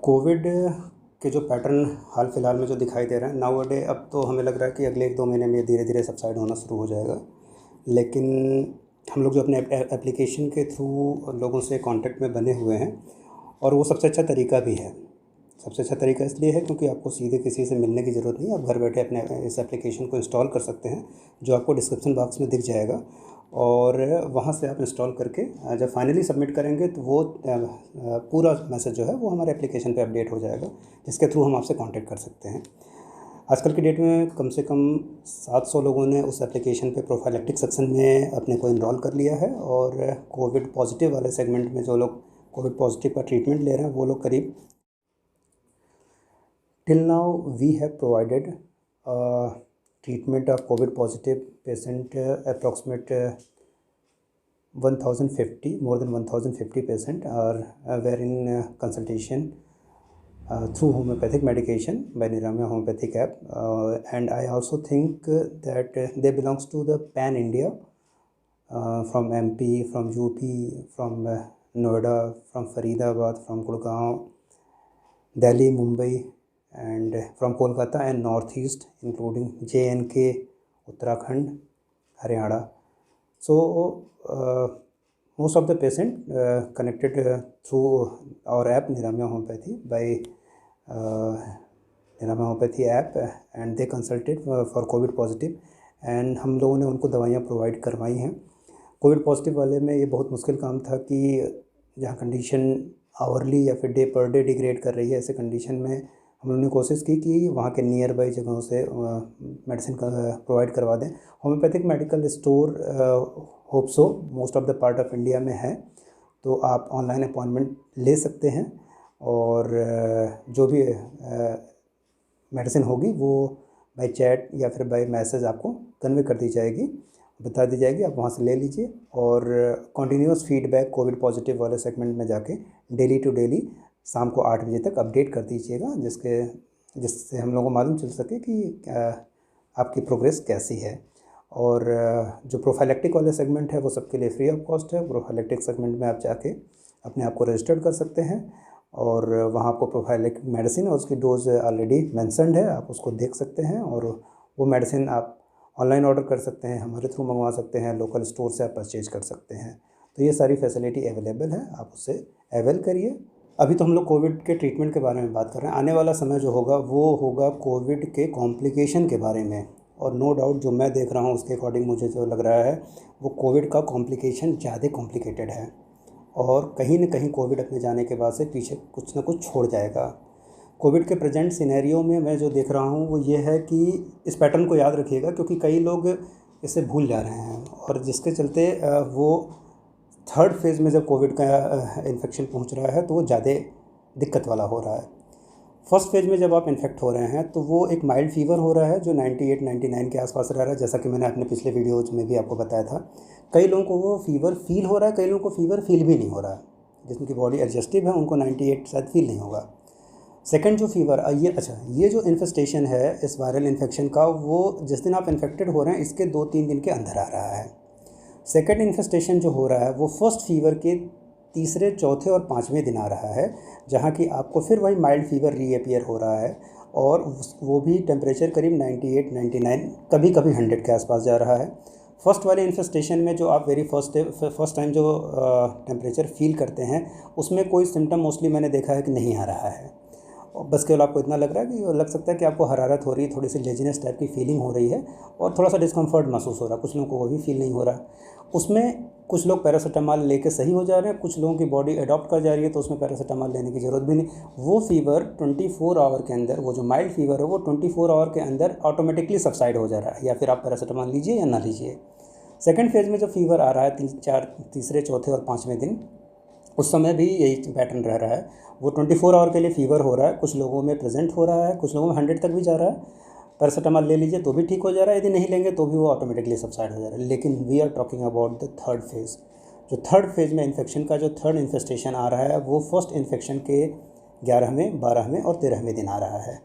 Covid के जो pattern हाल फिलहाल में जो दिखाई दे रहा है नाउ डे, अब तो हमें लग रहा है कि अगले 1-2 महीने में धीरे धीरे सबसाइड होना शुरू हो जाएगा। लेकिन हम लोग जो अपने एप्लीकेशन के थ्रू लोगों से कांटेक्ट में बने हुए हैं, और वो सबसे अच्छा तरीका भी है। सबसे अच्छा तरीका इसलिए है क्योंकि आपको सीधे किसी से मिलने की ज़रूरत नहीं है। आप घर बैठे अपने इस एप्लीकेशन को इंस्टॉल कर सकते हैं, जो आपको डिस्क्रिप्शन बॉक्स में दिख जाएगा, और वहाँ से आप इंस्टॉल करके जब फाइनली सबमिट करेंगे तो वो पूरा मैसेज जो है वो हमारे एप्लीकेशन पे अपडेट हो जाएगा, जिसके थ्रू हम आपसे कांटेक्ट कर सकते हैं। आजकल की डेट में कम से कम 700 लोगों ने उस एप्लीकेशन पे प्रोफाइलेक्टिक सेक्शन में अपने को इनरोल कर लिया है, और कोविड पॉजिटिव वाले सेगमेंट में जो लोग कोविड पॉजिटिव का ट्रीटमेंट ले रहे हैं वो लोग करीब till now we have provided treatment of COVID positive patient, approximate 1050, more than 1050 patient are were in consultation through homeopathic medication by Niramya homeopathic app, and I also think that they belongs to the pan India, from MP, from UP, from Noida, from Faridabad, from Gurgaon, Delhi, Mumbai, and from Kolkata and Northeast, including JNK, Uttarakhand, Haryana. So most of the patient connected through our app Niramya Homeopathy by Niramya Homeopathy app, and they consulted for COVID positive, and हम लोगों ने उनको दवाइयाँ provide करवाई हैं। Covid positive वाले में ये बहुत मुश्किल काम था कि जहाँ कंडीशन आवरली या फिर डे पर डे डिग्रेड कर रही है, ऐसे कंडीशन में हम लोगों ने कोशिश की कि वहाँ के नियर बाई जगहों से मेडिसिन का प्रोवाइड करवा दें। Homeopathic medical store hope so most of the part of India में है, तो आप ऑनलाइन अपॉइंटमेंट ले सकते हैं, और जो भी मेडिसिन होगी वो बाय चैट या फिर बाय मैसेज आपको कन्वे कर दी जाएगी, बता दी जाएगी, आप वहाँ से ले लीजिए। और कंटिन्यूस फीडबैक कोविड पॉजिटिव वाले सेगमेंट में जाके डेली टू डेली शाम को 8 बजे तक अपडेट कर दीजिएगा, जिससे हम लोगों को मालूम चल सके कि आपकी प्रोग्रेस कैसी है। और जो प्रोफाइलेक्टिक वाले सेगमेंट है वो सबके लिए फ्री ऑफ कॉस्ट है। प्रोफाइलेक्टिक सेगमेंट में आप जाके अपने आप को रजिस्टर्ड कर सकते हैं, और वहाँ आपको प्रोफाइलेक्टिक मेडिसिन और उसकी डोज ऑलरेडी मेंशन्ड है, आप उसको देख सकते हैं, और वो मेडिसिन आप ऑनलाइन ऑर्डर कर सकते हैं, हमारे थ्रू मंगवा सकते हैं, लोकल स्टोर से आप परचेज कर सकते हैं। तो ये सारी फैसिलिटी अवेलेबल है, आप उससे अवेल करिए। अभी तो हम लोग कोविड के ट्रीटमेंट के बारे में बात कर रहे हैं। आने वाला समय जो होगा वो होगा कोविड के कॉम्प्लिकेशन के बारे में, और नो डाउट जो मैं देख रहा हूँ उसके अकॉर्डिंग मुझे जो लग रहा है वो कोविड का कॉम्प्लिकेशन ज़्यादा कॉम्प्लिकेटेड है, और कहीं न कहीं कोविड अपने जाने के बाद से पीछे कुछ ना कुछ छोड़ जाएगा। कोविड के प्रेजेंट सिनेरियो में मैं जो देख रहा हूँ वो ये है कि इस पैटर्न को याद रखिएगा, क्योंकि कई लोग इसे भूल जा रहे हैं, और जिसके चलते वो थर्ड फेज़ में जब कोविड का इन्फेक्शन पहुंच रहा है तो वो ज़्यादा दिक्कत वाला हो रहा है। फर्स्ट फेज़ में जब आप इन्फेक्ट हो रहे हैं तो वो एक माइल्ड फीवर हो रहा है जो 98-99 के आसपास रह रहा है, जैसा कि मैंने अपने पिछले वीडियोज़ में भी आपको बताया था। कई लोगों को वो फीवर फील हो रहा है, कई लोगों को फीवर फील भी नहीं हो रहा है, जिनकी बॉडी एडजस्टिव है उनको 98 शायद फील नहीं होगा। सेकंड जो फीवर ये जो इन्फेस्टेशन है इस वायरल इन्फेक्शन का, वो जिस दिन आप इन्फेक्टेड हो रहे हैं इसके 2-3 दिन के अंदर आ रहा है। सेकेंड इन्फेस्टेशन जो हो रहा है वो फर्स्ट फीवर के तीसरे, चौथे और 5वें दिन आ रहा है, जहाँ कि आपको फिर वही माइल्ड फीवर रीअपियर हो रहा है, और वो भी टेम्परेचर करीब 98-99 कभी कभी 100 के आसपास जा रहा है। फर्स्ट वाले इन्फेस्टेशन में जो आप फर्स्ट टाइम जो टेम्परेचर फील करते हैं उसमें कोई सिम्टम मोस्टली मैंने देखा है कि नहीं आ रहा है, बस केवल आपको इतना लग रहा है कि लग सकता है कि आपको हरारत हो रही है, थोड़ी सी लेजीनेस टाइप की फीलिंग हो रही है, और थोड़ा सा डिस्कम्फर्ट महसूस हो रहा है। कुछ लोगों को वो भी फील नहीं हो रहा। उसमें कुछ लोग पैरासीटामॉल लेके सही हो जा रहे हैं, कुछ लोगों की बॉडी अडॉप्ट कर जा रही है तो उसमें पैरासीटामॉल लेने की ज़रूरत भी नहीं। वो फीवर 24 आवर के अंदर, वो जो माइल्ड फीवर है वो 24 आवर के अंदर ऑटोमेटिकली सबसाइड हो जा रहा है, या फिर आप पैरासीटामॉल लीजिए या ना लीजिए। सेकेंड फेज़ में जब फीवर आ रहा है तीसरे, चौथे और 5वें दिन, उस समय भी यही पैटर्न रह रहा है। वो 24 आवर के लिए फीवर हो रहा है, कुछ लोगों में प्रेजेंट हो रहा है, कुछ लोगों में 100 तक भी जा रहा है। पैरासीटामॉल ले लीजिए तो भी ठीक हो जा रहा है, यदि नहीं लेंगे तो भी वो ऑटोमेटिकली सबसाइड हो जा रहा है। लेकिन we are talking about the third phase. जो थर्ड फेज़ में इन्फेक्शन का जो थर्ड इन्फेस्टेशन आ रहा है वो फर्स्ट इन्फेक्शन के 11वें, 12वें और 13वें दिन आ रहा है,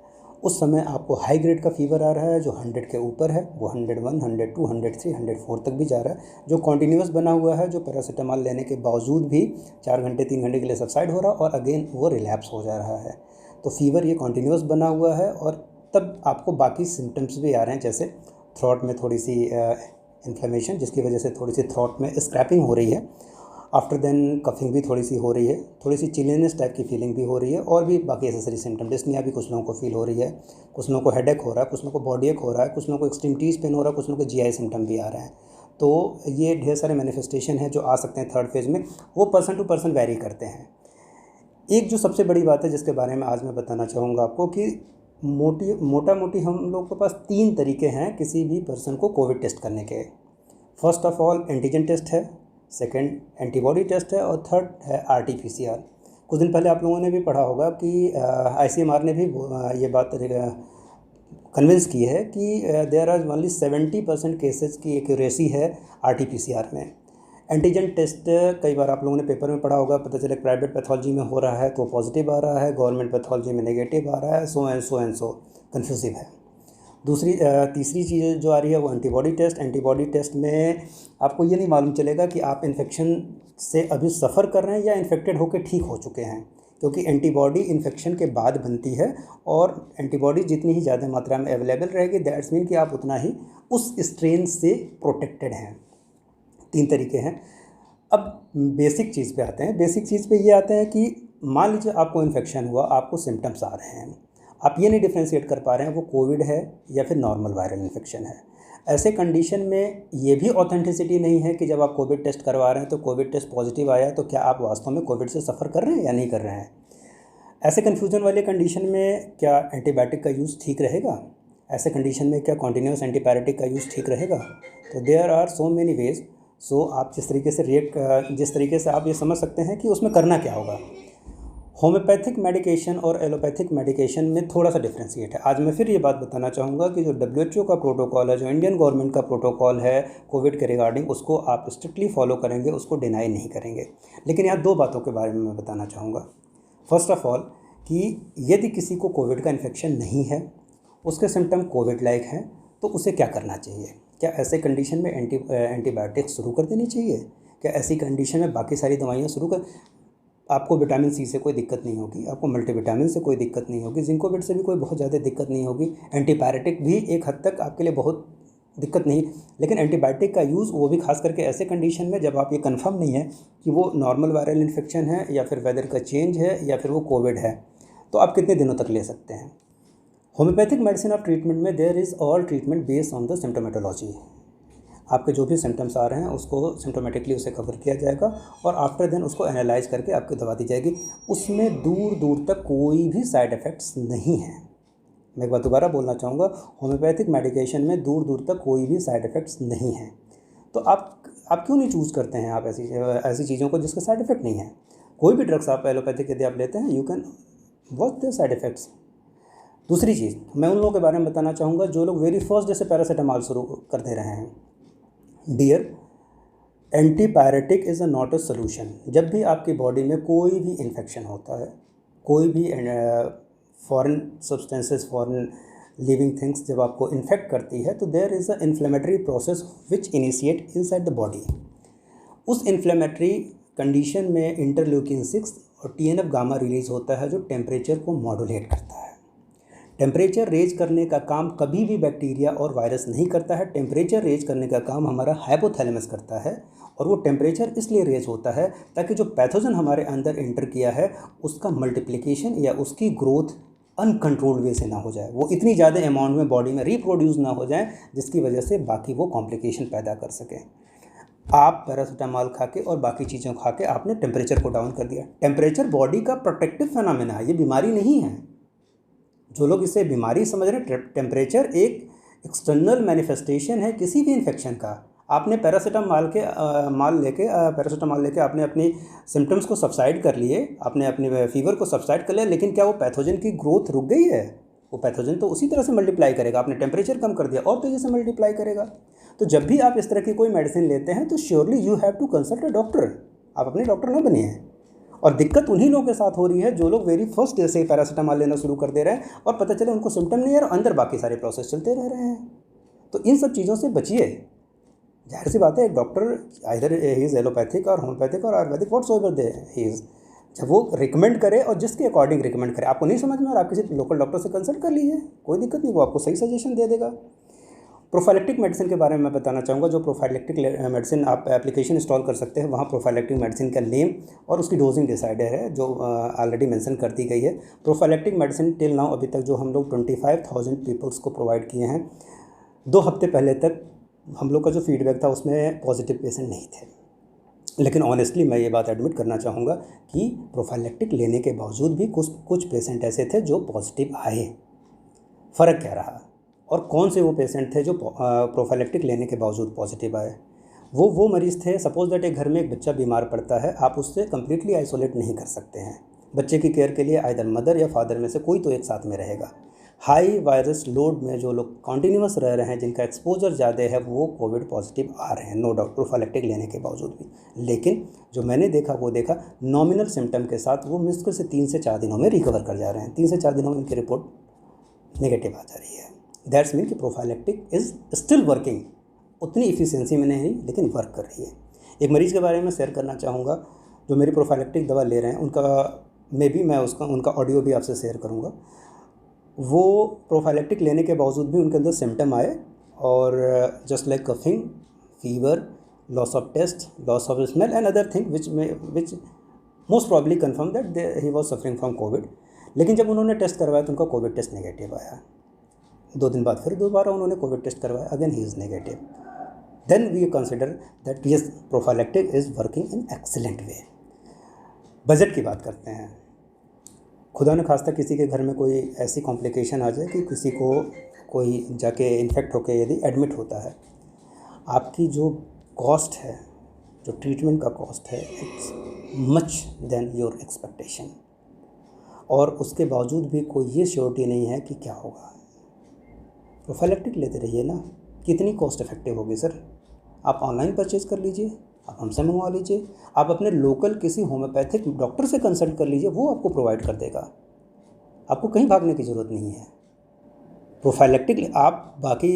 उस समय आपको हाई ग्रेड का फीवर आ रहा है जो 100 के ऊपर है, वो 101, 102, 103, 104 तक भी जा रहा है, जो कॉन्टिन्यूस बना हुआ है, जो पैरासीटामोल लेने के बावजूद भी 4 घंटे 3 घंटे के लिए सबसाइड हो रहा है और अगेन वो रिलैप्स हो जा रहा है। तो फीवर ये कॉन्टिन्यूस बना हुआ है और तब आपको बाकी सिम्टम्स भी आ रहे हैं, जैसे थ्रोट में थोड़ी सी इन्फ्लेमेशन जिसकी वजह से थोड़ी सी थ्रोट में स्क्रैपिंग हो रही है, आफ्टर देन कफिंग भी थोड़ी सी हो रही है, थोड़ी सी चिलीनेस टाइप की फीलिंग भी हो रही है और भी बाकी एसेसरी सिम्टम, डिस्निया भी कुछ लोगों को फील हो रही है, कुछ लोगों को हेडेक हो रहा है, कुछ लोगों को बॉडी एक हो रहा है, कुछ लोगों को एक्सट्रीम टीज पेन हो रहा है, कुछ लोगों को जीआई सिम्टम भी आ रहे हैं। तो ये ढेर सारे मैनिफेस्टेशन हैं जो आ सकते हैं थर्ड फेज़ में, वो पर्सन टू पर्सन वेरी करते हैं। एक जो सबसे बड़ी बात है जिसके बारे में आज मैं बताना चाहूँगा आपको कि मोटा मोटी हम लोग के पास 3 तरीके हैं किसी भी पर्सन को कोविड टेस्ट करने के। First of all antigen test है, सेकंड एंटीबॉडी टेस्ट है और थर्ड है आरटीपीसीआर। कुछ दिन पहले आप लोगों ने भी पढ़ा होगा कि आईसीएमआर ने भी ये बात कन्विंस की है कि देयर आर ओनली 70% केसेस की एक्यूरेसी है आरटीपीसीआर में। एंटीजन टेस्ट कई बार आप लोगों ने पेपर में पढ़ा होगा, पता चले प्राइवेट पैथोलॉजी में हो रहा है तो पॉजिटिव आ रहा है, गवर्नमेंट पैथोलॉजी में नेगेटिव आ रहा है, सो एंड सो कन्फ्यूजिव है। तीसरी चीज़ जो आ रही है वो एंटीबॉडी टेस्ट। एंटीबॉडी टेस्ट में आपको ये नहीं मालूम चलेगा कि आप इन्फेक्शन से अभी सफ़र कर रहे हैं या इन्फेक्टेड होकर ठीक हो चुके हैं, क्योंकि एंटीबॉडी इन्फेक्शन के बाद बनती है और एंटीबॉडी जितनी ही ज़्यादा मात्रा में अवेलेबल रहेगी दैट्स मीन कि आप उतना ही उस स्ट्रेन से प्रोटेक्टेड हैं। 3 तरीके हैं। अब बेसिक चीज़ पे आते हैं। बेसिक चीज़ पे ये आते हैं कि मान लीजिए आपको इन्फेक्शन हुआ, आपको सिम्टम्स आ रहे हैं, आप ये नहीं डिफ्रेंशिएट कर पा रहे हैं वो कोविड है या फिर नॉर्मल वायरल इन्फेक्शन है। ऐसे कंडीशन में ये भी ऑथेंटिसिटी नहीं है कि जब आप कोविड टेस्ट करवा रहे हैं तो कोविड टेस्ट पॉजिटिव आया तो क्या आप वास्तव में कोविड से सफ़र कर रहे हैं या नहीं कर रहे हैं। ऐसे कन्फ्यूजन वाले कंडीशन में क्या एंटीबायोटिक का यूज़ ठीक रहेगा, ऐसे कंडीशन में क्या कॉन्टीन्यूस एंटीबायोटिक का यूज़ ठीक रहेगा। तो there are so many ways. So आप जिस तरीके से आप ये समझ सकते हैं कि उसमें करना क्या होगा। होम्योपैथिक मेडिकेशन और एलोपैथिक मेडिकेशन में थोड़ा सा डिफ्रेंशिएट है। आज मैं फिर ये बात बताना चाहूँगा कि जो WHO का प्रोटोकॉल है, जो इंडियन गवर्नमेंट का प्रोटोकॉल है कोविड के रिगार्डिंग, उसको आप स्ट्रिक्टली फॉलो करेंगे, उसको डिनाई नहीं करेंगे। लेकिन यहाँ 2 बातों के बारे में मैं बताना चाहूँगा। फर्स्ट ऑफ ऑल कि यदि किसी को कोविड का इन्फेक्शन नहीं है, उसके सिम्टम कोविड लाइक हैं, तो उसे क्या करना चाहिए। क्या ऐसे कंडीशन में एंटीबायोटिक शुरू कर देनी चाहिए? क्या ऐसी कंडीशन में बाकी सारी दवाइयाँ शुरू कर, आपको विटामिन सी से कोई दिक्कत नहीं होगी, आपको मल्टीविटामिन से कोई दिक्कत नहीं होगी, जिंकोविट से भी कोई बहुत ज़्यादा दिक्कत नहीं होगी, एंटीबायोटिक भी एक हद तक आपके लिए बहुत दिक्कत नहीं। लेकिन एंटीबायोटिक का यूज़ वो भी खास करके ऐसे कंडीशन में जब आप ये कंफर्म नहीं है कि वो नॉर्मल वायरल इन्फेक्शन है या फिर वेदर का चेंज है या फिर वो कोविड है, तो आप कितने दिनों तक ले सकते हैं। होम्योपैथिक मेडिसिन ऑफ ट्रीटमेंट में there is all treatment based on the symptomatology. आपके जो भी सिम्टम्स आ रहे हैं उसको सिम्टोमेटिकली उसे कवर किया जाएगा और आफ्टर देन उसको एनालाइज करके आपको दवा दी जाएगी। उसमें दूर दूर तक कोई भी साइड इफ़ेक्ट्स नहीं है। मैं एक बार दोबारा बोलना चाहूँगा, होम्योपैथिक मेडिकेशन में दूर दूर तक कोई भी साइड इफ़ेक्ट्स नहीं है। तो आप क्यों नहीं चूज़ करते हैं आप ऐसी चीज़ों को जिसका साइड इफ़ेक्ट नहीं है। कोई भी ड्रग्स आप एलोपैथिक यदि आप लेते हैं, you can watch the side effects. दूसरी चीज़ मैं उन लोगों के बारे में बताना चाहूँगा जो लोग वेरी फर्स्ट डे से पैरासीटामोल शुरू कर दे रहे हैं। Dear, antipyretic is a not a solution. जब भी आपकी बॉडी में कोई भी इन्फेक्शन होता है, कोई भी foreign substances, foreign living things जब आपको इन्फेक्ट करती है, तो there is a inflammatory process which initiate inside the body. उस इन्फ्लेमेटरी कंडीशन में इंटरल्यूकिन 6 और TNF गामा रिलीज़ होता है जो टेम्परेचर को मॉड्यूलेट करता है। टेम्परेचर रेज करने का काम कभी भी बैक्टीरिया और वायरस नहीं करता है। टेम्परेचर रेज करने का काम हमारा हाइपोथैलेमस करता है और वो टेम्परेचर इसलिए रेज होता है ताकि जो पैथोजन हमारे अंदर एंटर किया है उसका मल्टीप्लिकेशन या उसकी ग्रोथ अनकंट्रोल्ड वे से ना हो जाए, वो इतनी ज़्यादा अमाउंट में बॉडी में रिप्रोड्यूस ना हो जाए जिसकी वजह से बाकी वो कॉम्प्लिकेशन पैदा कर सकें। आप पैरासीटामोल खा के और बाकी चीज़ों खा के आपने टेम्परेचर को डाउन कर दिया। टेम्परेचर बॉडी का प्रोटेक्टिव फिनोमेना है, ये बीमारी नहीं है। जो लोग इसे बीमारी समझ रहे हैं, टेम्परेचर एक एक्सटर्नल मैनिफेस्टेशन है किसी भी इन्फेक्शन का। आपने पैरासीटामोल लेके आपने अपनी सिम्टम्स को सबसाइड कर लिए, आपने अपने फीवर को सबसाइड कर लिया, लेकिन क्या वो पैथोजन की ग्रोथ रुक गई है? वो पैथोजन तो उसी तरह से मल्टीप्लाई करेगा। आपने टेम्परेचर कम कर दिया और तेज़ी से मल्टीप्लाई करेगा। तो जब भी आप इस तरह की कोई मेडिसिन लेते हैं तो surely you have to consult a doctor. आप अपने डॉक्टर ना बनिए। और दिक्कत उन्हीं लोगों के साथ हो रही है जो लोग वेरी फर्स्ट डे से पैरासीटामॉल लेना शुरू कर दे रहे हैं और पता चले उनको सिम्टम नहीं है और अंदर बाकी सारे प्रोसेस चलते रह रहे हैं। तो इन सब चीज़ों से बचिए। जाहिर सी बात है, एक doctor either he is allopathic और होम्योपैथिक और Ayurvedic whatsoever they he is, जब वो रिकमेंड करे और जिसके अकॉर्डिंग रिकमेंड करे, आपको नहीं समझ में आ रहा, आप किसी लोकल डॉक्टर से कंसल्ट कर लीजिए, कोई दिक्कत नहीं, वो आपको सही सजेशन दे देगा। प्रोफाइलेक्टिक मेडिसिन के बारे में मैं बताना चाहूँगा। जो प्रोफाइलेक्टिक मेडिसिन आप एप्लीकेशन इंस्टॉल कर सकते हैं, वहाँ प्रोफाइलेक्टिक मेडिसिन का नेम और उसकी डोजिंग डिसाइडेड है, जो ऑलरेडी मेंशन कर दी गई है। प्रोफाइलेक्टिक मेडिसिन टिल नाउ अभी तक जो हम लोग 25,000 पीपल्स को प्रोवाइड किए हैं। 2 हफ्ते पहले तक हम लोग का जो फीडबैक था उसमें पॉजिटिव पेशेंट नहीं थे, लेकिन ऑनेस्टली मैं ये बात एडमिट करना चाहूँगा कि प्रोफाइलेक्टिक लेने के बावजूद भी कुछ पेशेंट ऐसे थे जो पॉजिटिव आए। फ़र्क क्या रहा और कौन से वो पेशेंट थे जो प्रोफाइलेक्टिक लेने के बावजूद पॉजिटिव आए? वो मरीज़ थे, सपोज दैट एक घर में एक बच्चा बीमार पड़ता है, आप उससे कम्प्लीटली आइसोलेट नहीं कर सकते हैं। बच्चे की केयर के लिए आइदर मदर या फादर में से कोई तो एक साथ में रहेगा। हाई वायरस लोड में जो लोग कॉन्टीन्यूअस रह रहे हैं, जिनका एक्सपोजर ज़्यादा है, वो कोविड पॉजिटिव आ रहे हैं, नो डाउट, प्रोफाइलेक्टिक लेने के बावजूद भी। लेकिन जो मैंने देखा वो देखा नॉमिनल सिम्टम के साथ वो मुश्किल से 3 से 4 दिनों में रिकवर कर जा रहे हैं। 3 से 4 दिनों में उनकी रिपोर्ट नेगेटिव आ जा रही है। दैट्स मीन कि प्रोफाइलेक्टिक इज़ स्टिल वर्किंग, उतनी इफ़िशियंसी में नहीं लेकिन वर्क कर रही है। एक मरीज़ के बारे में शेयर करना चाहूँगा जो मेरी प्रोफाइलेक्टिक दवा ले रहे हैं, मैं उनका ऑडियो भी आपसे शेयर करूँगा। वो प्रोफाइलेक्टिक लेने के बावजूद भी उनके अंदर सिम्टम आए और just like coughing, fever, loss of taste, loss of smell and other thing which most probably confirm that he was suffering from COVID. लेकिन जब उन्होंने टेस्ट करवाया तो उनका कोविड टेस्ट नेगेटिव आया। 2 दिन बाद फिर दोबारा उन्होंने कोविड टेस्ट करवाया, again he is negative. Then we consider that yes, prophylactic is working in excellent way. Budget की बात करते हैं। खुदा न खास्ता किसी के घर में कोई ऐसी कॉम्प्लिकेशन आ जाए कि किसी को कोई जाके इन्फेक्ट होकर यदि एडमिट होता है, आपकी जो कॉस्ट है, जो ट्रीटमेंट का कॉस्ट है, it's much then your expectation. और उसके बावजूद भी कोई ये श्योरिटी नहीं है कि क्या होगा। प्रोफाइलेक्टिक लेते रहिए ना, कितनी कॉस्ट इफेक्टिव होगी सर। आप ऑनलाइन परचेज़ कर लीजिए, आप हमसे मंगवा लीजिए, आप अपने लोकल किसी होम्योपैथिक डॉक्टर से कंसल्ट कर लीजिए, वो आपको प्रोवाइड कर देगा। आपको कहीं भागने की ज़रूरत नहीं है। प्रोफाइलेक्टिक आप बाकी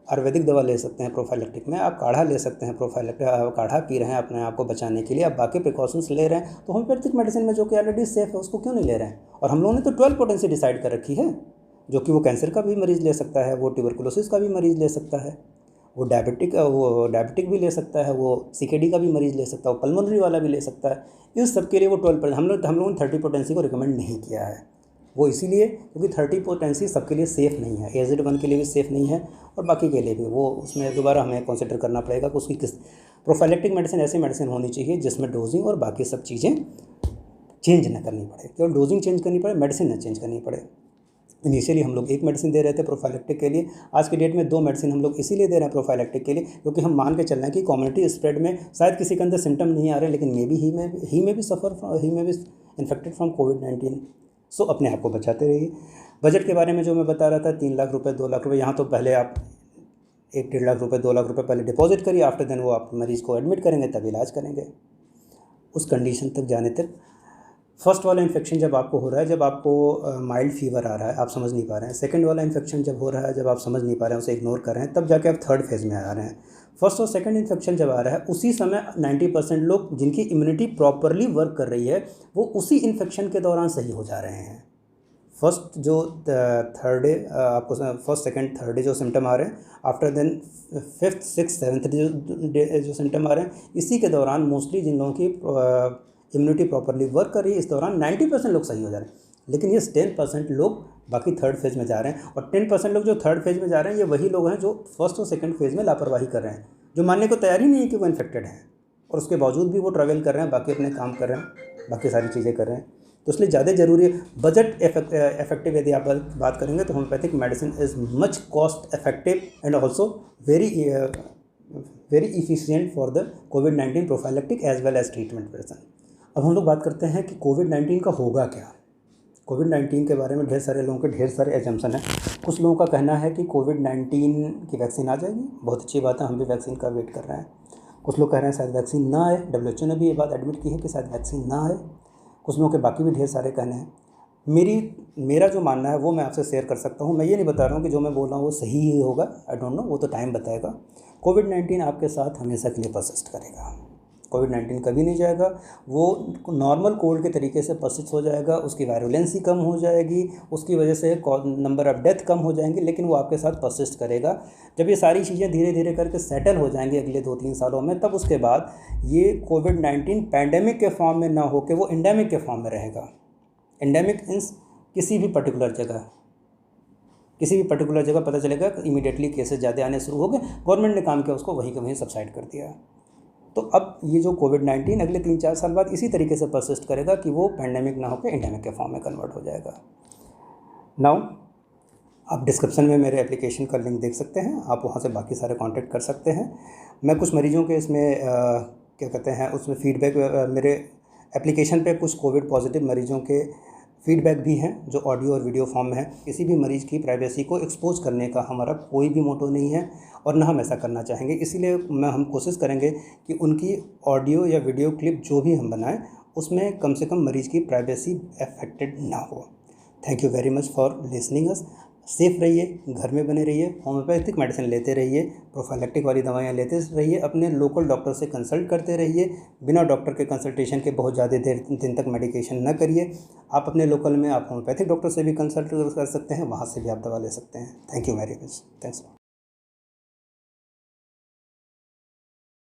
आयुर्वेदिक दवा ले सकते हैं, प्रोफाइलेक्टिक में आप काढ़ा ले सकते हैं, प्रोफाइलेक्टिक काढ़ा पी रहे हैं अपने आप को बचाने के लिए, आप बाकी प्रिकॉशंस ले रहे हैं, तो होम्योपैथिक मेडिसिन में जो कि ऑलरेडी सेफ है उसको क्यों नहीं ले रहे हैं। और हम लोगों ने तो 12 पोटेंसी डिसाइड कर रखी है, जो कि वो कैंसर का भी मरीज़ ले सकता है, वो ट्यूबरकुलोसिस का भी मरीज़ ले सकता है, वो डायबिटिक भी ले सकता है, वो सीकेडी का भी मरीज़ ले सकता है, वो पल्मोनरी वाला भी ले सकता है। इस सब के लिए वो 12 हम लोगों ने 30 पोटेंसी को रिकमेंड नहीं किया है। वो इसीलिए क्योंकि 30 पोटेंसी सबके लिए सेफ़ नहीं है, एजेड 1 के लिए भी सेफ़ नहीं है और बाकी के लिए भी। वो उसमें दोबारा हमें कंसिडर करना पड़ेगा कि उसकी किस प्रोफाइलेक्टिक मेडिसिन ऐसी मेडिसिन होनी चाहिए जिसमें डोजिंग और बाकी सब चीज़ें चेंज ना करनी पड़े, केवल डोजिंग चेंज करनी पड़े, मेडिसिन ना चेंज करनी पड़े। इनिशियली हम लोग एक मेडिसिन दे रहे थे प्रोफाइलेक्टिक के लिए, आज की डेट में 2 मेडिसिन हम लोग इसीलिए दे रहे हैं प्रोफाइलेक्टिक के लिए क्योंकि हम मान के चल रहे हैं कि कम्युनिटी स्प्रेड में शायद किसी के अंदर सिम्टम नहीं आ रहे, लेकिन ही में भी इन्फेक्टेड फ्रॉम कोविड-19। सो अपने आप को बचाते रहिए। बजट के बारे में जो मैं बता रहा था, 3 लाख रुपए, 2 लाख रुपए, यहाँ तो पहले आप 1-1.5 लाख रुपए, 2 लाख रुपए पहले डिपॉजिट करिए, आफ्टर देन वो आप मरीज़ को एडमिट करेंगे, तब इलाज करेंगे। उस कंडीशन तक जाने तक फर्स्ट वाला इन्फेक्शन जब आपको हो रहा है, जब आपको माइल्ड फीवर आ रहा है, आप समझ नहीं पा रहे हैं, सेकंड वाला इन्फेक्शन जब हो रहा है, जब आप समझ नहीं पा रहे हैं, उसे इग्नोर कर रहे हैं, तब जाके आप थर्ड फेज़ में आ रहे हैं। फर्स्ट और सेकंड इन्फेक्शन जब आ रहा है, उसी समय 90% लोग जिनकी इम्यूनिटी प्रॉपरली वर्क कर रही है, वो उसी इन्फेक्शन के दौरान सही हो जा रहे हैं। फर्स्ट जो थर्ड डे आपको फर्स्ट सेकंड थर्ड डे जो सिम्टम आ रहे हैं, after then 5th 6th 7th day जो सिम्टम आ रहे हैं, इसी के दौरान मोस्टली जिन लोगों की इम्यूनिटी प्रॉपरली वर्क कर रही है, इस दौरान 90% लोग सही हो जा रहे हैं। लेकिन ये 10% लोग बाकी थर्ड फेज़ में जा रहे हैं, और 10% लोग जो थर्ड फेज़ में जा रहे हैं, ये वही लोग हैं जो फर्स्ट और सेकंड फेज़ में लापरवाही कर रहे हैं, जो मानने को तैयार ही नहीं है कि वो इन्फेक्टेड हैं, और उसके बावजूद भी वो ट्रैवल कर रहे हैं, बाकी अपने काम कर रहे हैं, बाकी सारी चीज़ें कर रहे हैं। तो इसलिए ज़्यादा ज़रूरी है बजट इफेक्टिव। यदि आप बात करेंगे तो homeopathic medicine is much cost effective and also very efficient for the कोविड-19 prophylactic as well as treatment medicine. अब हम लोग बात करते हैं कि कोविड-19 का होगा क्या। कोविड-19 के बारे में ढेर सारे लोगों के ढेर सारे एजम्पशन हैं। कुछ लोगों का कहना है कि कोविड-19 की वैक्सीन आ जाएगी, बहुत अच्छी बात है, हम भी वैक्सीन का वेट कर रहे हैं। कुछ लोग कह रहे हैं शायद वैक्सीन ना आए, WHO ने भी ये बात एडमिट की है कि शायद वैक्सीन ना आए। कुछ लोगों के बाकी भी ढेर सारे कहने हैं। मेरा जो मानना है वो मैं आपसे शेयर कर सकता हूँ। मैं ये नहीं बता रहा हूँ कि जो मैं बोल रहा हूँ वो सही ही होगा, आई डोंट नो, वो तो टाइम बताएगा। कोविड-19 आपके साथ हमेशा के लिए परसिस्ट करेगा। कोविड-19 कभी नहीं जाएगा, वो नॉर्मल कोल्ड के तरीके से परसिस्ट हो जाएगा, उसकी वायरुलेंसी कम हो जाएगी, उसकी वजह से नंबर ऑफ़ डेथ कम हो जाएंगे, लेकिन वो आपके साथ परसिस्ट करेगा। जब ये सारी चीज़ें धीरे धीरे करके सेटल हो जाएंगी अगले 2-3 सालों में, तब उसके बाद ये कोविड-19 पैंडेमिक के फॉर्म में ना होकर वो एंडेमिक के फॉर्म में रहेगा। एंडेमिक मीन्स किसी भी पर्टिकुलर जगह पता चलेगा कि इमीडिएटली केसेस ज़्यादा आने शुरू हो गए, गवर्नमेंट ने काम किया, उसको वहीं का वहीं सबसाइड कर दिया। तो अब ये जो कोविड-19 अगले 3-4 साल बाद इसी तरीके से परसिस्ट करेगा कि वो पैंडेमिक ना होकर एंडेमिक के फॉर्म में कन्वर्ट हो जाएगा। नाउ आप डिस्क्रिप्शन में मेरे एप्लीकेशन का लिंक देख सकते हैं, आप वहाँ से बाकी सारे कांटेक्ट कर सकते हैं। मैं कुछ मरीजों के इसमें क्या कहते हैं उसमें फ़ीडबैक, मेरे एप्लीकेशन पे कुछ कोविड पॉजिटिव मरीजों के फ़ीडबैक भी हैं जो ऑडियो और वीडियो फॉर्म में है। किसी भी मरीज़ की प्राइवेसी को एक्सपोज करने का हमारा कोई भी मोटो नहीं है और ना हम ऐसा करना चाहेंगे। इसीलिए हम कोशिश करेंगे कि उनकी ऑडियो या वीडियो क्लिप जो भी हम बनाएं उसमें कम से कम मरीज़ की प्राइवेसी अफेक्टेड ना हो। Thank you very much for listening us. Safe रहिए, घर में बने रहिए, होम्योपैथिक मेडिसिन लेते रहिए, प्रोफाइलैक्टिक वाली दवाइयाँ लेते रहिए, अपने लोकल डॉक्टर से कंसल्ट करते रहिए। बिना डॉक्टर के कंसल्टेशन के बहुत ज़्यादा दिन तक मेडिकेशन न करिए। आप अपने लोकल में आप होम्योपैथिक डॉक्टर से भी कंसल्ट कर सकते हैं, वहाँ से भी आप दवा ले सकते हैं। Thank you very much. Thanks.